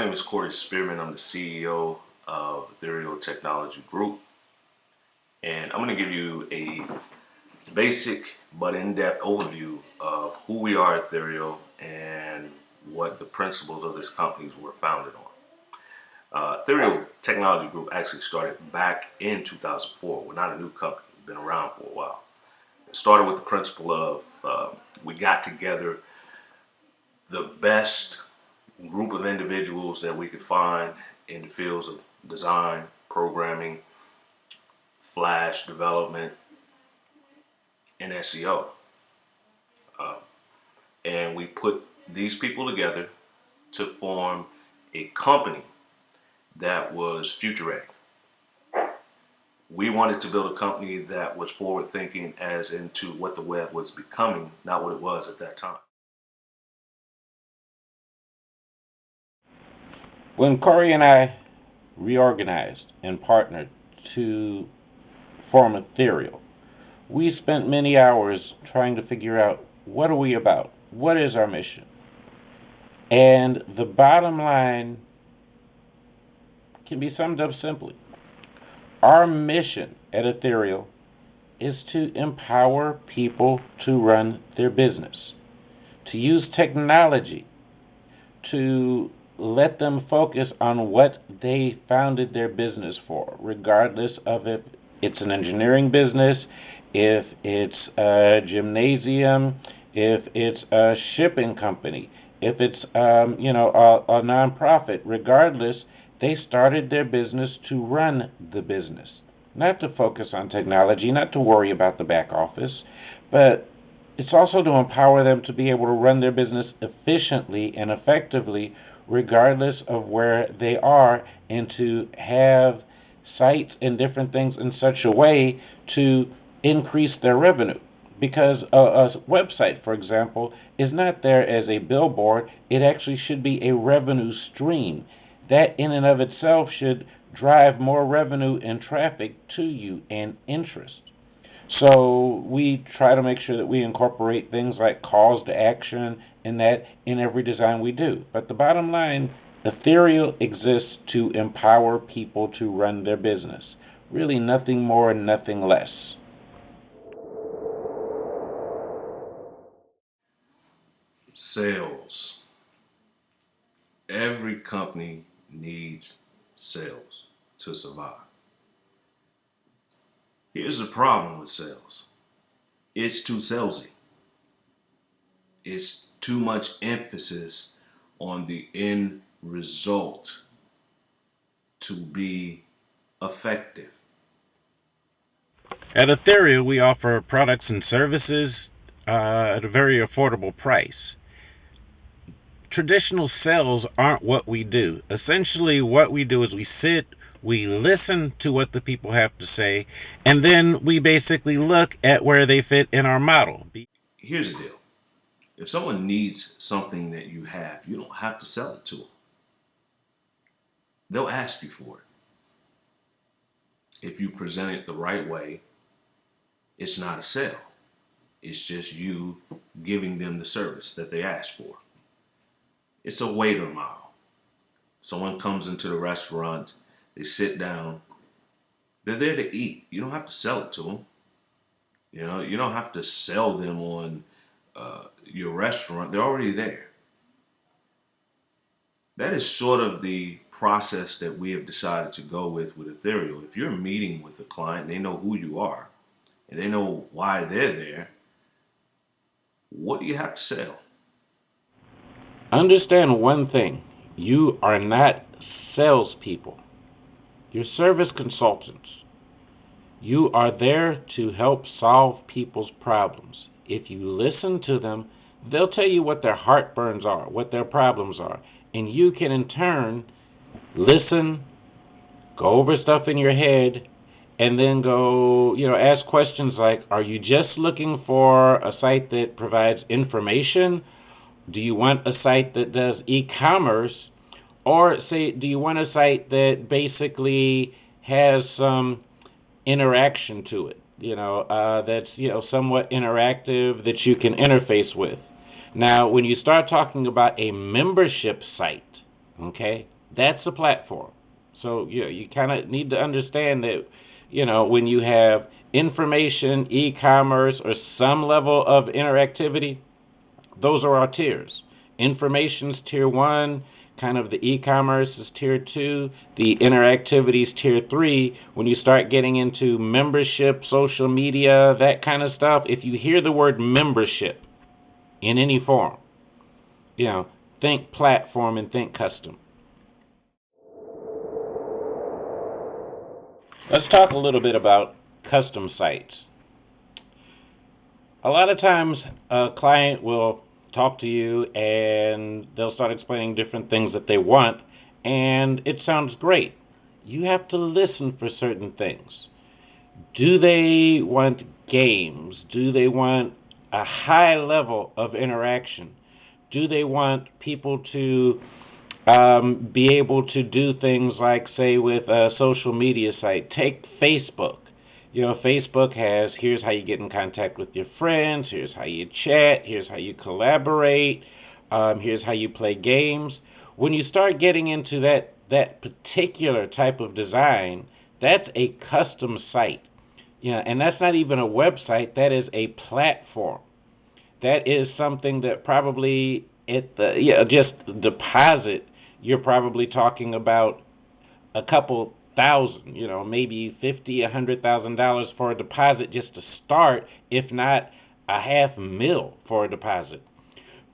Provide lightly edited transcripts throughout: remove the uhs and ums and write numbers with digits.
name is Corey Spearman. I'm the CEO of Ethyrial Technology Group, and I'm going to give you a basic but in-depth overview of who we are at Ethyrial and what the principles of this company were founded on. Ethyrial Technology Group actually started back in 2004. We're not a new company. We've been around for a while. It started with the principle of we got together the best group of individuals that we could find in the fields of design, programming, Flash development, and SEO. And we put these people together to form a company that was future ready. We wanted to build a company that was forward thinking as into what the web was becoming, not what it was at that time. When Corey and I reorganized and partnered to form Ethyrial, we spent many hours trying to figure out what are we about, what is our mission. And the bottom line can be summed up simply. Our mission at Ethyrial is to empower people to run their business, to use technology to let them focus on what they founded their business for, regardless of if it's an engineering business, if it's a gymnasium, if it's a shipping company, if it's a nonprofit. Regardless, they started their business to run the business, not to focus on technology, not to worry about the back office, but it's also to empower them to be able to run their business efficiently and effectively regardless of where they are, and to have sites and different things in such a way to increase their revenue. Because a website, for example, is not there as a billboard. It actually should be a revenue stream. That in and of itself should drive more revenue and traffic to you and interest. So we try to make sure that we incorporate things like calls to action and that in every design we do. But the bottom line, Ethyrial exists to empower people to run their business. Really nothing more and nothing less. Sales. Every company needs sales to survive. Here's the problem with sales. It's too salesy. It's too much emphasis on the end result to be effective. At Ethyrial, we offer products and services at a very affordable price. Traditional sales aren't what we do. Essentially, what we do is we sit, we listen to what the people have to say, and then we basically look at where they fit in our model. Here's the deal. If someone needs something that you have, you don't have to sell it to them. They'll ask you for it. If you present it the right way, it's not a sale. It's just you giving them the service that they asked for. It's a waiter model. Someone comes into the restaurant, they sit down, they're there to eat. You don't have to sell it to them. You don't have to sell them on your restaurant. They're already there. That is sort of the process that we have decided to go with Ethyrial. If you're meeting with a client, they know who you are, and they know why they're there, what do you have to sell? Understand one thing. You are not salespeople. You're service consultants. You are there to help solve people's problems. If you listen to them, they'll tell you what their heartburns are, what their problems are. And you can, in turn, listen, go over stuff in your head, and then go, ask questions like, are you just looking for a site that provides information? Do you want a site that does e-commerce? Or do you want a site that basically has some interaction to it? That's somewhat interactive that you can interface with. Now, when you start talking about a membership site, okay, That's a platform. So you kind of need to understand that, when you have information, e-commerce, or some level of interactivity, those are our tiers. Information's tier 1, kind of the e-commerce is tier 2, the interactivity is tier 3. When you start getting into membership, social media, that kind of stuff, if you hear the word membership in any form, think platform and think custom. Let's talk a little bit about custom sites. A lot of times a client will talk to you and they'll start explaining different things that they want, and it sounds great. You have to listen for certain things. Do they want games? Do they want a high level of interaction? Do they want people to be able to do things like, say, with a social media site? Take Facebook. Facebook has, here's how you get in contact with your friends, here's how you chat, here's how you collaborate, here's how you play games. When you start getting into that particular type of design, that's a custom site. And that's not even a website, that is a platform. That is something that probably just deposit, you're probably talking about a couple thousand, maybe $50,000, $100,000 for a deposit just to start, if not $500,000 for a deposit.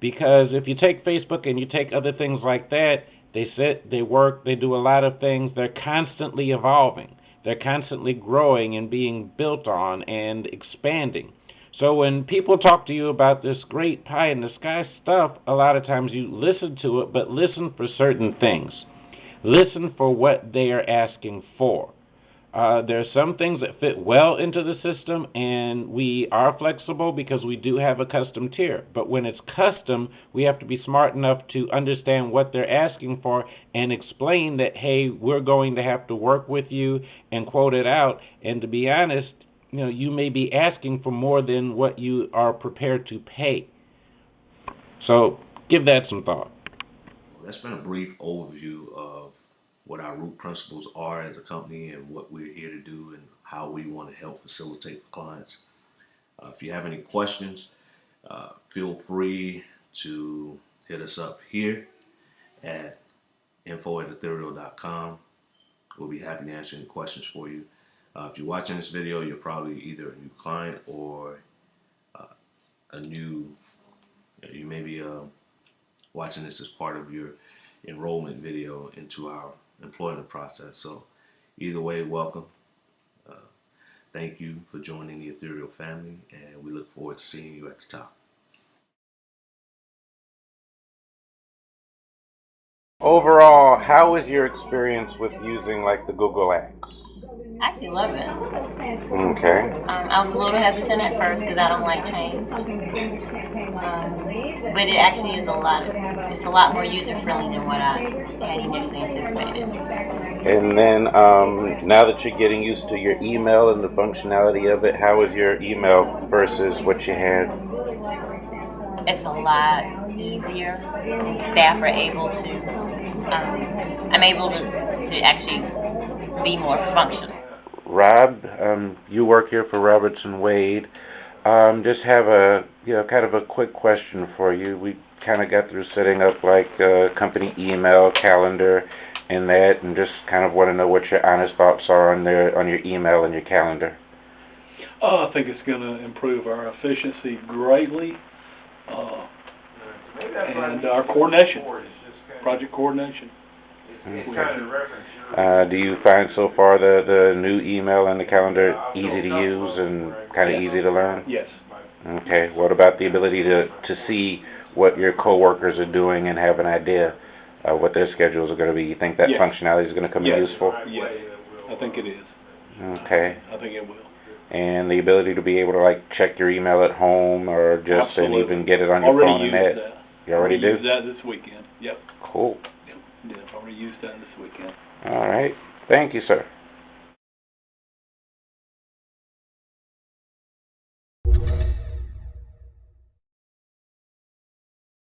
Because if you take Facebook and you take other things like that, they sit, they work, they do a lot of things. They're constantly evolving. They're constantly growing and being built on and expanding. So when people talk to you about this great pie-in-the-sky stuff, a lot of times you listen to it, but listen for certain things. Listen for what they are asking for. There are some things that fit well into the system, and we are flexible because we do have a custom tier. But when it's custom, we have to be smart enough to understand what they're asking for and explain that, hey, we're going to have to work with you and quote it out. And to be honest, you may be asking for more than what you are prepared to pay. So give that some thought. That's been a brief overview of what our root principles are as a company and what we're here to do and how we want to help facilitate for clients. If you have any questions, feel free to hit us up here at info@ethereal.com. We'll be happy to answer any questions for you. If you're watching this video, you're probably either a new client or you may be watching this as part of your enrollment video into our employment process. So either way, welcome. Thank you for joining the Ethyrial family, and we look forward to seeing you at the top. Overall, how was your experience with using the Google Apps? I actually love it. Okay. I was a little hesitant at first because I don't like change. But it actually is it's a lot more user-friendly than what I had initially anticipated. And then now that you're getting used to your email and the functionality of it, how is your email versus what you had? It's a lot easier, and staff are able to, I'm able to actually be more functional. Rob, you work here for Robertson Wade. Just have a kind of a quick question for you. We kind of got through setting up a company email, calendar, and that, and just kind of want to know what your honest thoughts are on your email and your calendar. I think it's going to improve our efficiency greatly, and our coordination, project coordination. Do you find so far the new email and the calendar easy to use and kind of easy to learn? Yes. Okay. What about the ability to see what your coworkers are doing and have an idea of what their schedules are going to be? You think that functionality is going to come in useful? Yes, I think it is. Okay. I think it will. And the ability to be able to check your email at home or just and even get it on your phone and that. You already do? Used that this weekend. Yep. Cool. Yep. Yeah, already used that this weekend. All right. Thank you, sir.